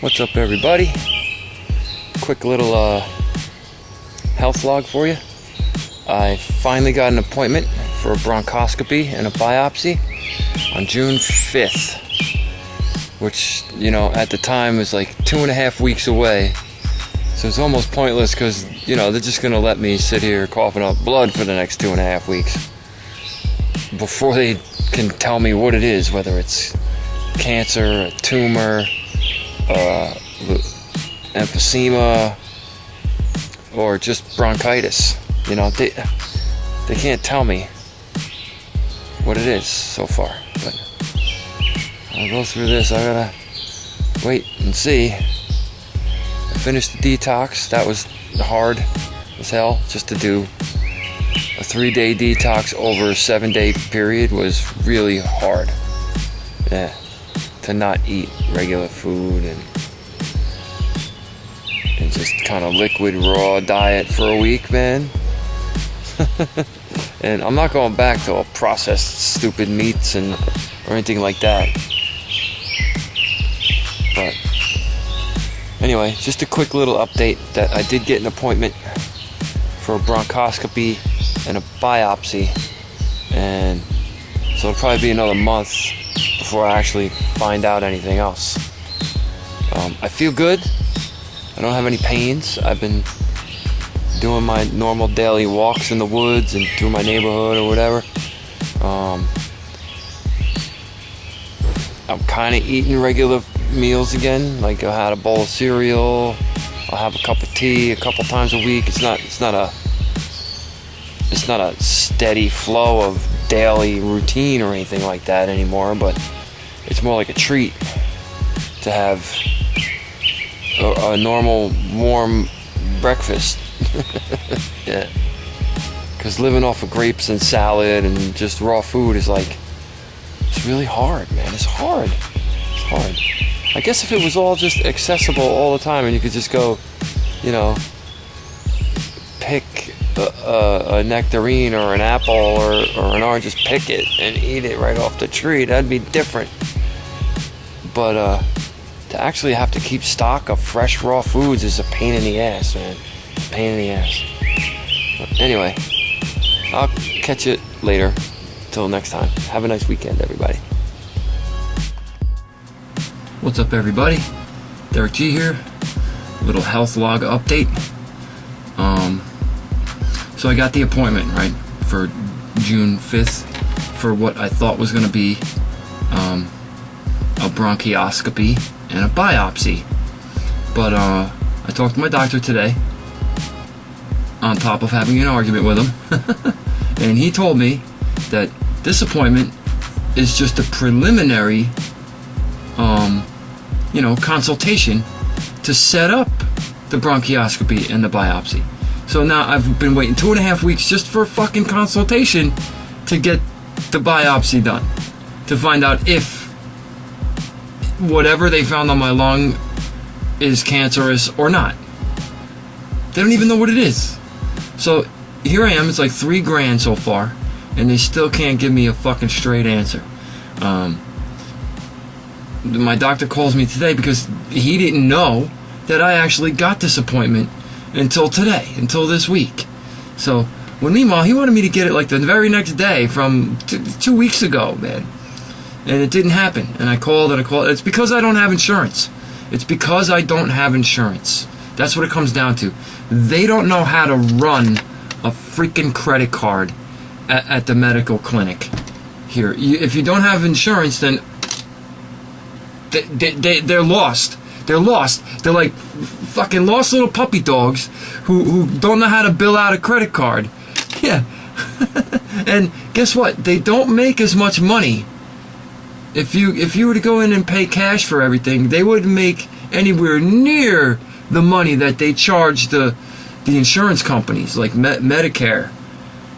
What's up, everybody? Quick little health log for you. I finally got an appointment for a bronchoscopy and a biopsy on June 5th, which, you know, at the time was like 2.5 weeks away. So it's almost pointless because, you know, they're just going to let me sit here coughing up blood for the next 2.5 weeks before they can tell me what it is, whether it's cancer, a tumor, emphysema, or just bronchitis. You know, they can't tell me what it is so far, but I'll go through this. I gotta wait and see. I finished the detox. That was hard as hell. Just to do a 3-day detox over a 7-day period was really hard. Yeah, to not eat regular food and just kind of liquid raw diet for a week, man. And I'm not going back to all processed stupid meats or anything like that. But anyway, just a quick little update that I did get an appointment for a bronchoscopy and a biopsy, and so it'll probably be another month before I actually find out anything else. I feel good. I don't have any pains. I've been doing my normal daily walks in the woods and through my neighborhood or whatever. I'm kind of eating regular meals again. Like, I had a bowl of cereal. I'll have a cup of tea a couple times a week. It's not a steady flow of daily routine or anything like that anymore, but it's more like a treat to have a normal warm breakfast. Yeah, because living off of grapes and salad and just raw food is like, it's really hard, man. It's hard. I guess if it was all just accessible all the time and you could just go, you know, pick a nectarine or an apple or an orange, just pick it and eat it right off the tree, that'd be different. But to actually have to keep stock of fresh raw foods is a pain in the ass, man. Pain in the ass. But anyway, I'll catch you later. Till next time. Have a nice weekend, everybody. What's up, everybody? Derek G here. Little health log update. So I got the appointment, right, for June 5th for what I thought was going to be a bronchioscopy and a biopsy. But I talked to my doctor today, on top of having an argument with him, and he told me that this appointment is just a preliminary consultation to set up the bronchioscopy and the biopsy. So now I've been waiting 2.5 weeks just for a fucking consultation to get the biopsy done, to find out if whatever they found on my lung is cancerous or not. They don't even know what it is. So here I am, it's like $3,000 so far, and they still can't give me a fucking straight answer. My doctor calls me today because he didn't know that I actually got this appointment until today, until this week. So, meanwhile, he wanted me to get it like the very next day from 2 weeks ago, man. And it didn't happen. And I called. It's because I don't have insurance. That's what it comes down to. They don't know how to run a freaking credit card at the medical clinic here. If you don't have insurance, then they're lost. They're lost. They're like fucking lost little puppy dogs who don't know how to bill out a credit card. Yeah. And guess what? They don't make as much money. If you were to go in and pay cash for everything, they wouldn't make anywhere near the money that they charge the insurance companies, like Medicare.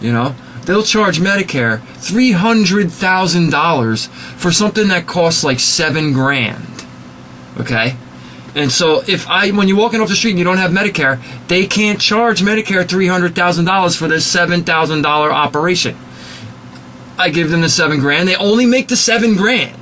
You know, they'll charge Medicare $300,000 for something that costs like $7,000. Okay, and so when you're walking off the street and you don't have Medicare, they can't charge Medicare $300,000 for this $7,000 operation. I give them the $7,000. They only make the $7,000.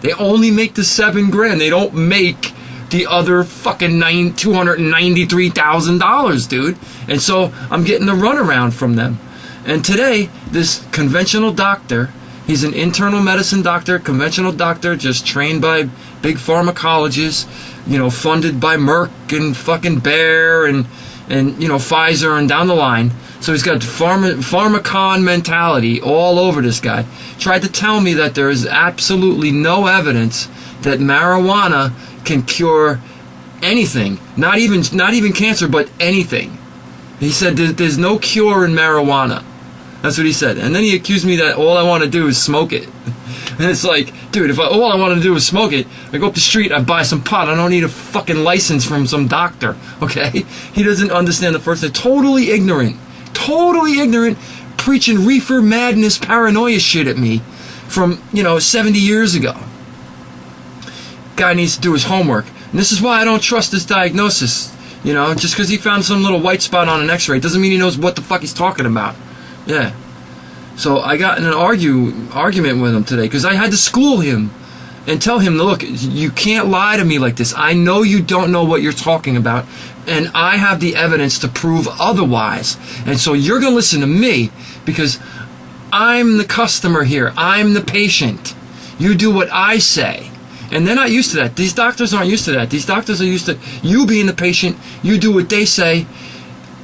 They only make the $7,000. They don't make the other fucking $293,000, dude. And so I'm getting the runaround from them. And today, this conventional doctor, he's an internal medicine doctor, conventional doctor, just trained by big pharma colleges, you know, funded by Merck and fucking Bayer and you know, Pfizer and down the line. So he's got pharmacon mentality all over this guy. Tried to tell me that there is absolutely no evidence that marijuana can cure anything, not even cancer, but anything. He said there's no cure in marijuana. That's what he said. And then he accused me that all I want to do is smoke it. And it's like, dude, if all I want to do is smoke it, I go up the street, I buy some pot. I don't need a fucking license from some doctor, okay? He doesn't understand the first thing. Totally ignorant, preaching reefer madness paranoia shit at me from, you know, 70 years ago. Guy needs to do his homework. And this is why I don't trust his diagnosis. You know, just because he found some little white spot on an x-ray doesn't mean he knows what the fuck he's talking about. Yeah. So I got in an argument with him today because I had to school him and tell him, look, you can't lie to me like this. I know you don't know what you're talking about, and I have the evidence to prove otherwise. And so you're going to listen to me because I'm the customer here. I'm the patient. You do what I say. And they're not used to that. These doctors aren't used to that. These doctors are used to you being the patient. You do what they say.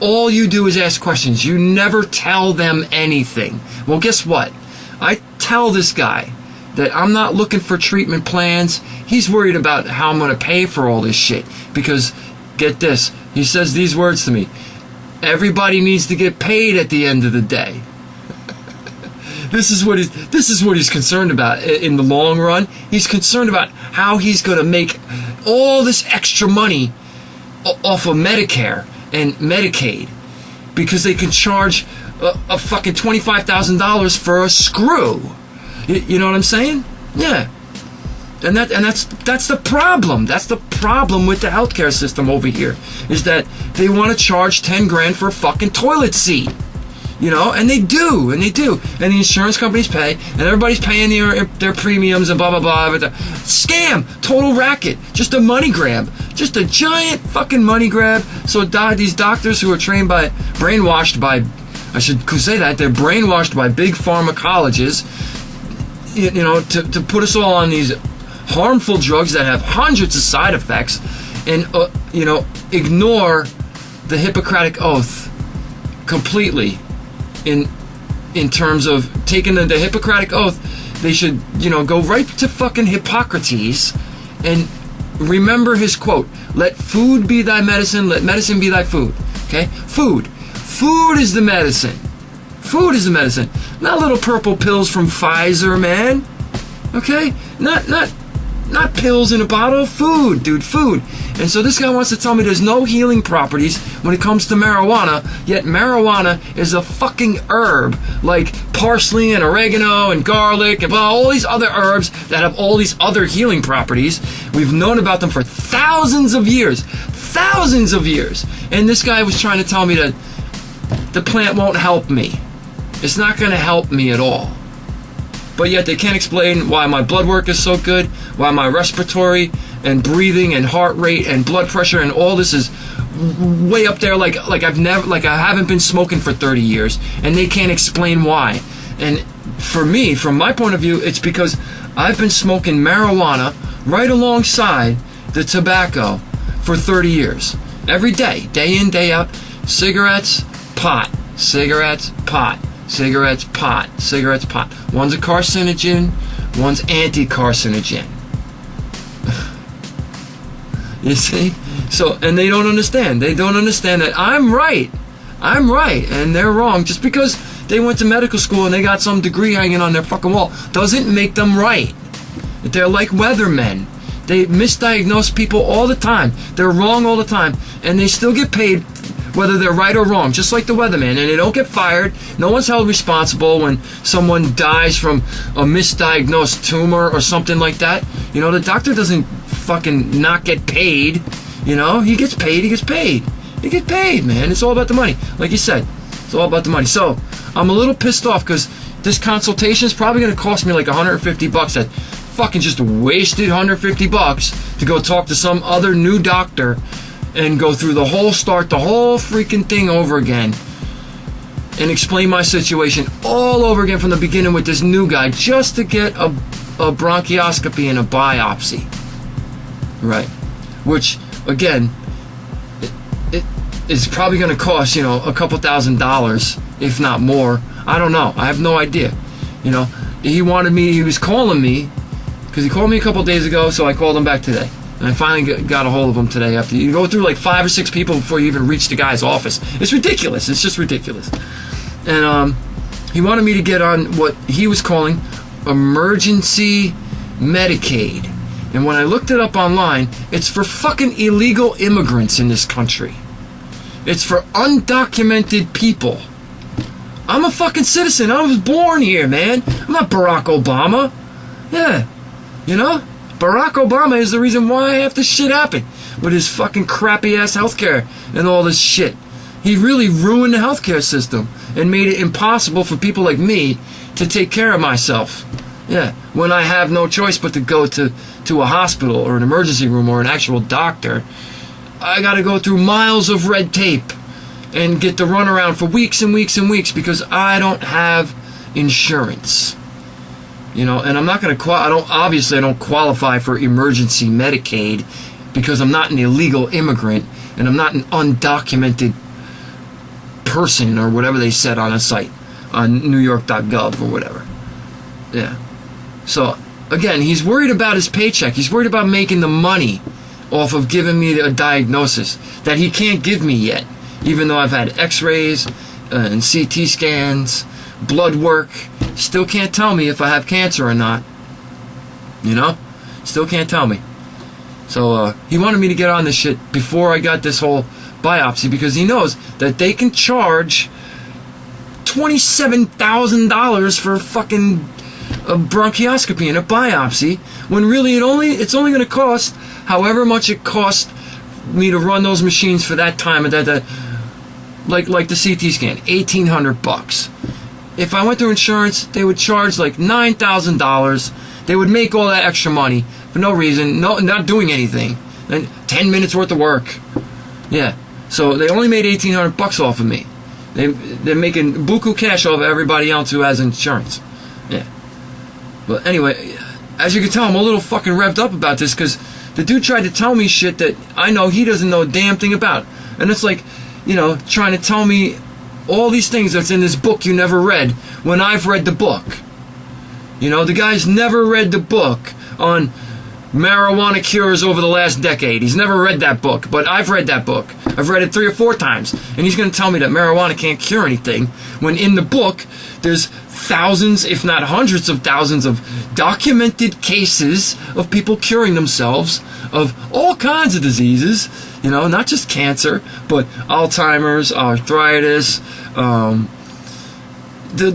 All you do is ask questions. You never tell them anything. Well, guess what? I tell this guy that I'm not looking for treatment plans. He's worried about how I'm going to pay for all this shit. Because, get this, he says these words to me. Everybody needs to get paid at the end of the day. This is what he's concerned about in the long run. He's concerned about how he's going to make all this extra money off of Medicare and Medicaid because they can charge a fucking $25,000 for a screw. You know what I'm saying? Yeah. And that's the problem. That's the problem with the healthcare system over here, is that they want to charge 10 grand for a fucking toilet seat. You know, and they do. And the insurance companies pay, and everybody's paying their premiums and blah, blah, blah. Scam! Total racket. Just a money grab. Just a giant fucking money grab. So these doctors who are brainwashed by, I should say that, they're brainwashed by big pharma colleges, you know, to put us all on these harmful drugs that have hundreds of side effects and, you know, ignore the Hippocratic Oath completely. In terms of taking the Hippocratic Oath, they should, you know, go right to fucking Hippocrates and remember his quote, let food be thy medicine, let medicine be thy food. Okay? Food is the medicine. Food is the medicine. Not little purple pills from Pfizer, man. Okay? Not pills in a bottle. Food, dude, food. And so this guy wants to tell me there's no healing properties when it comes to marijuana, yet marijuana is a fucking herb like parsley and oregano and garlic and all these other herbs that have all these other healing properties. We've known about them for thousands of years. And this guy was trying to tell me that the plant won't help me. It's not going to help me at all. But yet they can't explain why my blood work is so good, why my respiratory and breathing and heart rate and blood pressure and all this is way up there, like I haven't been smoking for 30 years, and they can't explain why. And for me, from my point of view, it's because I've been smoking marijuana right alongside the tobacco for 30 years. Every day in, day out, cigarettes, pot, cigarettes, pot. Cigarettes, pot. Cigarettes, pot. One's a carcinogen, one's anti-carcinogen. You see? So, and they don't understand. They don't understand that I'm right, and they're wrong. Just because they went to medical school and they got some degree hanging on their fucking wall doesn't make them right. They're like weathermen. They misdiagnose people all the time. They're wrong all the time, and they still get paid whether they're right or wrong, just like the weatherman, and they don't get fired. No one's held responsible when someone dies from a misdiagnosed tumor or something like that. You know, the doctor doesn't fucking not get paid. You know, he gets paid, man. It's all about the money. Like you said, it's all about the money. So, I'm a little pissed off because this consultation is probably going to cost me like $150 at fucking just wasted $150 to go talk to some other new doctor and go through the whole freaking thing over again and explain my situation all over again from the beginning with this new guy just to get a bronchioscopy and a biopsy. Right. Which, again, it is probably going to cost, you know, a couple $1,000s, if not more. I don't know. I have no idea. You know, he was calling me, because he called me a couple days ago, so I called him back today. And I finally got a hold of him today after you go through like 5 or 6 people before you even reach the guy's office. It's ridiculous. It's just ridiculous. And he wanted me to get on what he was calling emergency Medicaid. And when I looked it up online, it's for fucking illegal immigrants in this country. It's for undocumented people. I'm a fucking citizen. I was born here, man. I'm not Barack Obama. Yeah. You know? Barack Obama is the reason why half this shit happened with his fucking crappy ass healthcare and all this shit. He really ruined the healthcare system and made it impossible for people like me to take care of myself. Yeah, when I have no choice but to go to a hospital or an emergency room or an actual doctor, I gotta go through miles of red tape and get the runaround for weeks and weeks and weeks because I don't have insurance. You know, and I'm not going to I don't qualify for emergency Medicaid because I'm not an illegal immigrant and I'm not an undocumented person or whatever they said on a site on newyork.gov or whatever. Yeah. So, again, he's worried about his paycheck. He's worried about making the money off of giving me a diagnosis that he can't give me yet, even though I've had x-rays and CT scans, blood work. Still can't tell me if I have cancer or not. You know? Still can't tell me. So he wanted me to get on this shit before I got this whole biopsy because he knows that they can charge $27,000 for fucking a bronchioscopy and a biopsy when really it's only going to cost however much it cost me to run those machines for that time and that like the CT scan, $1,800. If I went through insurance, they would charge like $9,000. They would make all that extra money for no reason, not doing anything. And 10 minutes worth of work. Yeah. So they only made $1,800 off of me. They're making buku cash off of everybody else who has insurance. Yeah. But anyway, as you can tell, I'm a little fucking revved up about this because the dude tried to tell me shit that I know he doesn't know a damn thing about. And it's like, you know, trying to tell me all these things that's in this book you never read when I've read the book. You know, the guy's never read the book on marijuana cures over the last decade. He's never read that book, but I've read that book. I've read it 3 or 4 times, and he's going to tell me that marijuana can't cure anything when in the book there's thousands, if not hundreds of thousands of documented cases of people curing themselves of all kinds of diseases, you know, not just cancer, but Alzheimer's, arthritis, the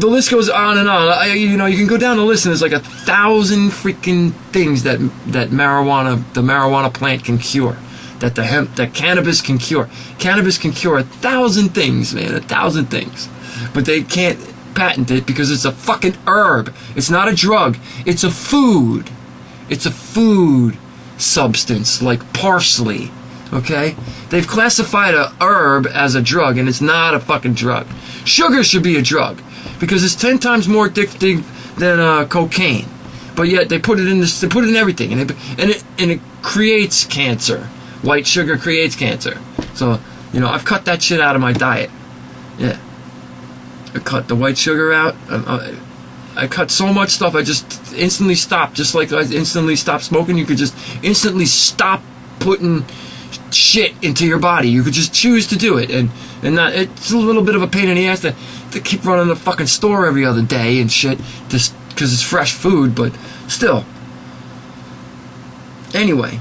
list goes on and on. You know, you can go down the list and there's like 1,000 freaking things that the marijuana plant can cure, that cannabis can cure. Cannabis can cure 1,000 things, man, 1,000 things. But they can't patent it because it's a fucking herb. It's not a drug. It's a food. It's a food substance like parsley. Okay? They've classified a herb as a drug, and it's not a fucking drug. Sugar should be a drug because it's 10 times more addictive than cocaine. But yet they put it in this. They put it in everything, and it creates cancer. White sugar creates cancer. So you know, I've cut that shit out of my diet. Yeah, I cut the white sugar out. I cut so much stuff. I just instantly stopped. Just like I instantly stopped smoking, you could just instantly stop putting shit into your body. You could just choose to do it, and not. It's a little bit of a pain in the ass to keep running the fucking store every other day and shit, just because it's fresh food. But still. Anyway,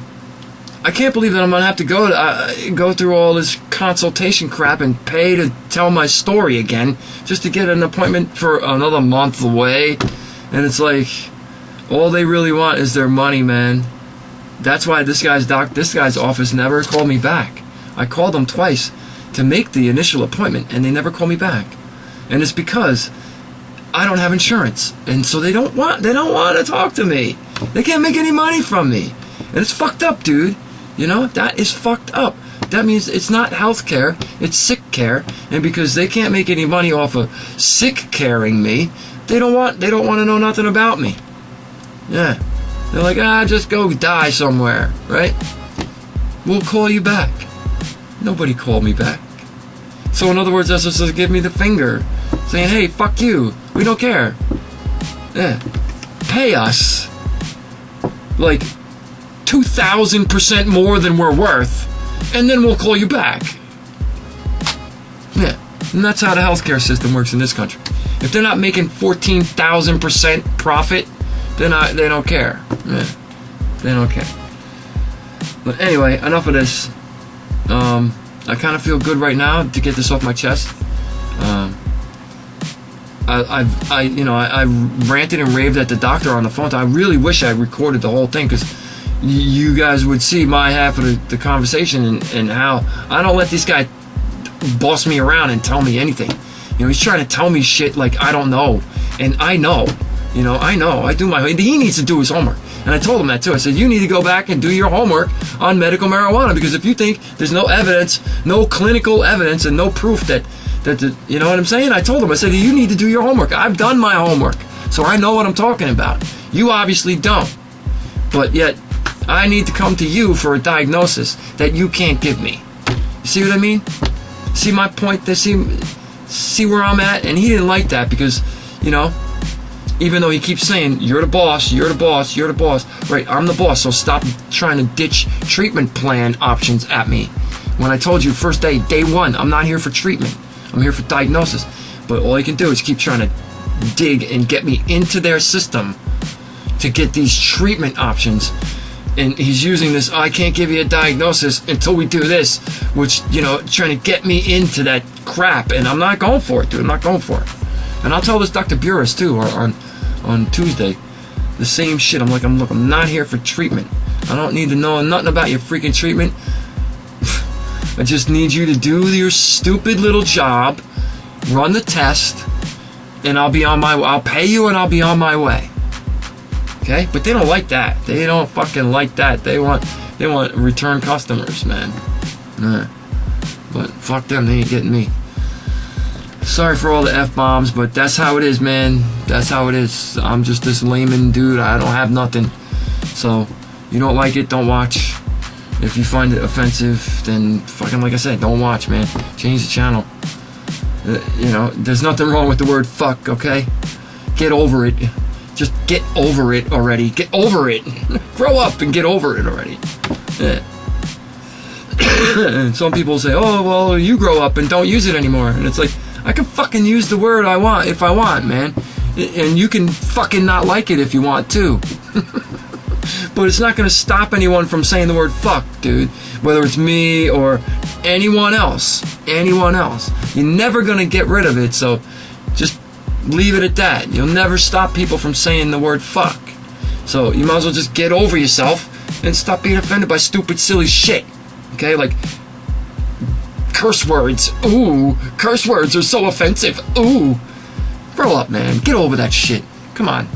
I can't believe that I'm gonna have to go through all this consultation crap and pay to tell my story again just to get an appointment for another month away. And it's like, all they really want is their money, man. That's why this guy's office never called me back. I called them twice to make the initial appointment, and they never called me back. And it's because I don't have insurance, and so they don't want to talk to me. They can't make any money from me. And it's fucked up, dude. You know, that is fucked up. That means it's not health care, it's sick care. And because they can't make any money off of sick caring me, they don't want to know nothing about me. Yeah. They're like, just go die somewhere, right? We'll call you back. Nobody called me back. So in other words, that's just to give me the finger, saying, hey, fuck you. We don't care. Yeah. Pay us like 2,000% more than we're worth, and then we'll call you back. Yeah. And that's how the healthcare system works in this country. If they're not making 14,000% profit, they don't care. Yeah. They don't care. But anyway, enough of this. I kind of feel good right now to get this off my chest. I ranted and raved at the doctor on the phone. I really wish I recorded the whole thing, because you guys would see my half of the conversation and how I don't let this guy boss me around and tell me anything. You know, he's trying to tell me shit like I don't know, and I know. You know, I know. I do my. He needs to do his homework. And I told him that too. I said, you need to go back and do your homework on medical marijuana, because if you think there's no evidence, no clinical evidence, and no proof that you know what I'm saying? I told him, I said, you need to do your homework. I've done my homework, so I know what I'm talking about. You obviously don't. But yet, I need to come to you for a diagnosis that you can't give me. You see what I mean? See my point? See where I'm at? And he didn't like that because, you know, even though he keeps saying, you're the boss, you're the boss, you're the boss. Right, I'm the boss, so stop trying to ditch treatment plan options at me. When I told you first day one, I'm not here for treatment. I'm here for diagnosis. But all he can do is keep trying to dig and get me into their system to get these treatment options. And he's using this, I can't give you a diagnosis until we do this, which, you know, trying to get me into that crap. And I'm not going for it, dude. I'm not going for it. And I'll tell this Dr. Burris, too, on Tuesday, the same shit. I'm like, I'm not here for treatment. I don't need to know nothing about your freaking treatment. I just need you to do your stupid little job, run the test, and I'll pay you and I'll be on my way. Okay? But they don't like that. They don't fucking like that. They want return customers, man. But fuck them, they ain't getting me. Sorry for all the F-bombs, but that's how it is, man. That's how it is. I'm just this layman dude. I don't have nothing. So, you don't like it, don't watch. If you find it offensive, then fucking, like I said, don't watch, man. Change the channel. You know, there's nothing wrong with the word fuck, okay? Get over it. Just get over it already. Get over it. Grow up and get over it already. Yeah. And some people say, oh, well, you grow up and don't use it anymore. And it's like, I can fucking use the word I want if I want, man. And you can fucking not like it if you want to. But it's not going to stop anyone from saying the word fuck, dude. Whether it's me or anyone else. Anyone else. You're never going to get rid of it, so just leave it at that. You'll never stop people from saying the word fuck. So you might as well just get over yourself and stop being offended by stupid, silly shit. Okay, like curse words. Ooh, curse words are so offensive. Ooh. Grow up, man. Get over that shit. Come on.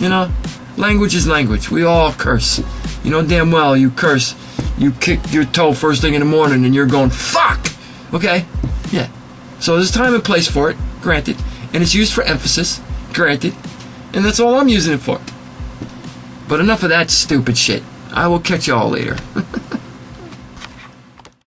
You know, language is language. We all curse. You know damn well you curse. You kick your toe first thing in the morning and you're going, fuck! Okay? Yeah. So there's time and place for it, granted. And it's used for emphasis, granted. And that's all I'm using it for. But enough of that stupid shit. I will catch y'all later.